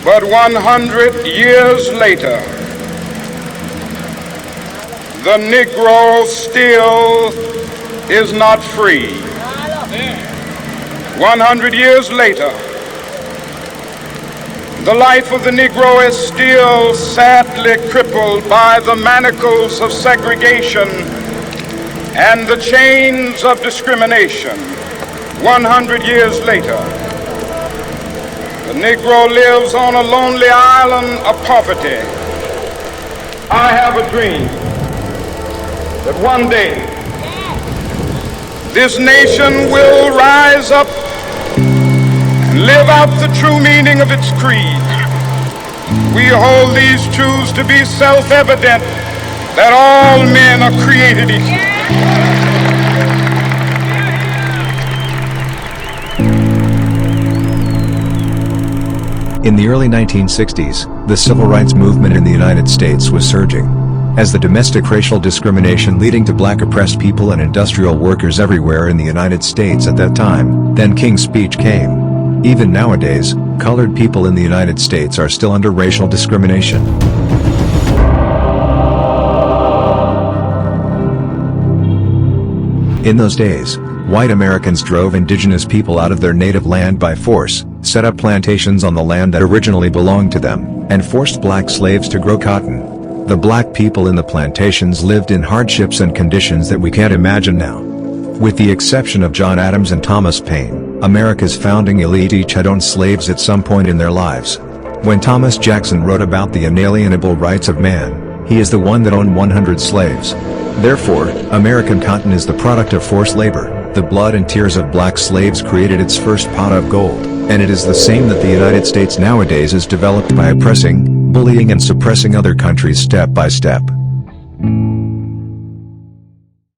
But 100 years later, the Negro still is not free. 100 years later, the life of the Negro is still sadly crippled by the manacles of segregation and the chains of discrimination. 100 years later, the Negro lives on a lonely island of poverty. I have a dream that one day this nation will rise up and live out the true meaning of its creed. We hold these truths to be self-evident, that all men are created equal. In the early 1960s, the civil rights movement in the United States was surging. As the domestic racial discrimination leading to black oppressed people and industrial workers everywhere in the United States at that time, then King's Speech came. Even nowadays, colored people in the United States are still under racial discrimination. In those days, white Americans drove indigenous people out of their native land by force, set up plantations on the land that originally belonged to them, and forced black slaves to grow cotton. The black people in the plantations lived in hardships and conditions that we can't imagine now. With the exception of John Adams and Thomas Paine, America's founding elite each had owned slaves at some point in their lives. When Thomas Jackson wrote about the inalienable rights of man, he is the one that owned 100 slaves. Therefore, American cotton is the product of forced labor. The blood and tears of black slaves created its first pot of gold, and it is the same that the United States nowadays is developed by oppressing, bullying and suppressing other countries step by step.